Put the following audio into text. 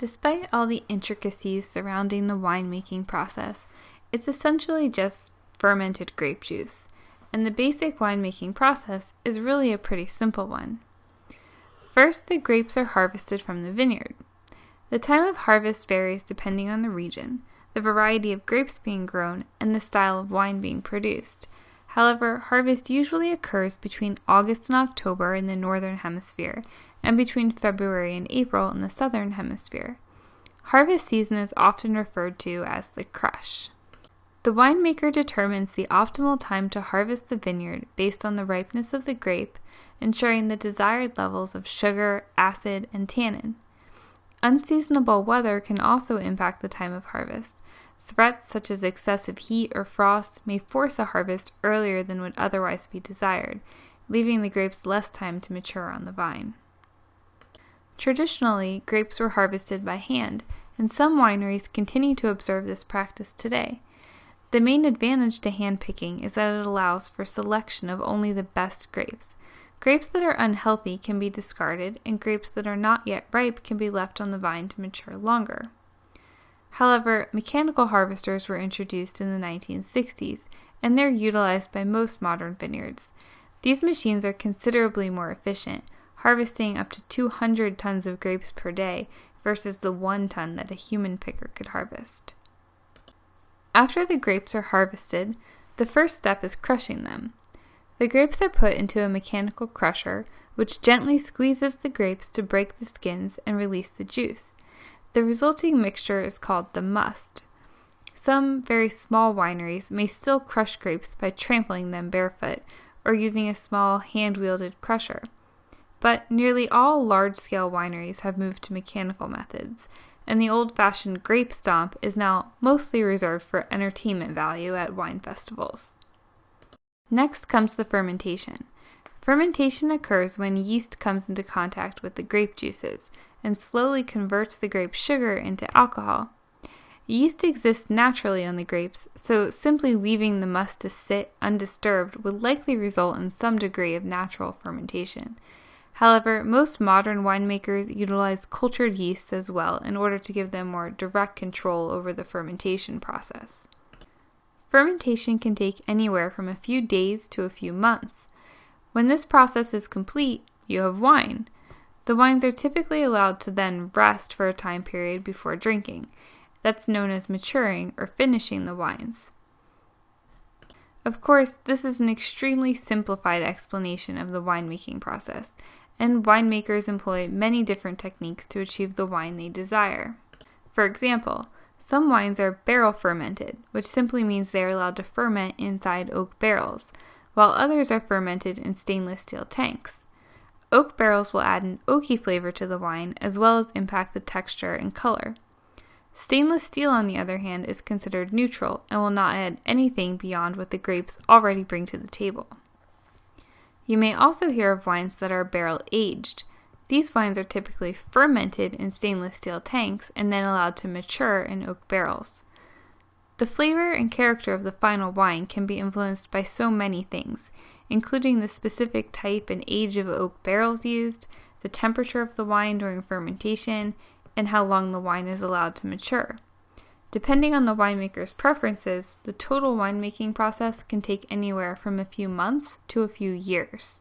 Despite all the intricacies surrounding the winemaking process, it's essentially just fermented grape juice, and the basic winemaking process is really a pretty simple one. First, the grapes are harvested from the vineyard. The time of harvest varies depending on the region, the variety of grapes being grown, and the style of wine being produced. However, harvest usually occurs between August and October in the Northern Hemisphere, and between February and April in the Southern Hemisphere. Harvest season is often referred to as the crush. The winemaker determines the optimal time to harvest the vineyard based on the ripeness of the grape, ensuring the desired levels of sugar, acid, and tannin. Unseasonable weather can also impact the time of harvest. Threats such as excessive heat or frost may force a harvest earlier than would otherwise be desired, leaving the grapes less time to mature on the vine. Traditionally, grapes were harvested by hand, and some wineries continue to observe this practice today. The main advantage to hand picking is that it allows for selection of only the best grapes. Grapes that are unhealthy can be discarded, and grapes that are not yet ripe can be left on the vine to mature longer. However, mechanical harvesters were introduced in the 1960s, and they're utilized by most modern vineyards. These machines are considerably more efficient, harvesting up to 200 tons of grapes per day versus the 1 ton that a human picker could harvest. After the grapes are harvested, the first step is crushing them. The grapes are put into a mechanical crusher, which gently squeezes the grapes to break the skins and release the juice. The resulting mixture is called the must. Some very small wineries may still crush grapes by trampling them barefoot or using a small hand-wielded crusher. But nearly all large-scale wineries have moved to mechanical methods, and the old-fashioned grape stomp is now mostly reserved for entertainment value at wine festivals. Next comes the fermentation. Fermentation occurs when yeast comes into contact with the grape juices and slowly converts the grape sugar into alcohol. Yeast exists naturally on the grapes, so simply leaving the must to sit undisturbed would likely result in some degree of natural fermentation. However, most modern winemakers utilize cultured yeasts as well in order to give them more direct control over the fermentation process. Fermentation can take anywhere from a few days to a few months. When this process is complete, you have wine. The wines are typically allowed to then rest for a time period before drinking. That's known as maturing or finishing the wines. Of course, this is an extremely simplified explanation of the winemaking process, and winemakers employ many different techniques to achieve the wine they desire. For example, some wines are barrel fermented, which simply means they are allowed to ferment inside oak barrels, while others are fermented in stainless steel tanks. Oak barrels will add an oaky flavor to the wine as well as impact the texture and color. Stainless steel, on the other hand, is considered neutral and will not add anything beyond what the grapes already bring to the table. You may also hear of wines that are barrel aged. These wines are typically fermented in stainless steel tanks and then allowed to mature in oak barrels. The flavor and character of the final wine can be influenced by so many things, including the specific type and age of oak barrels used, the temperature of the wine during fermentation, and how long the wine is allowed to mature. Depending on the winemaker's preferences, the total winemaking process can take anywhere from a few months to a few years.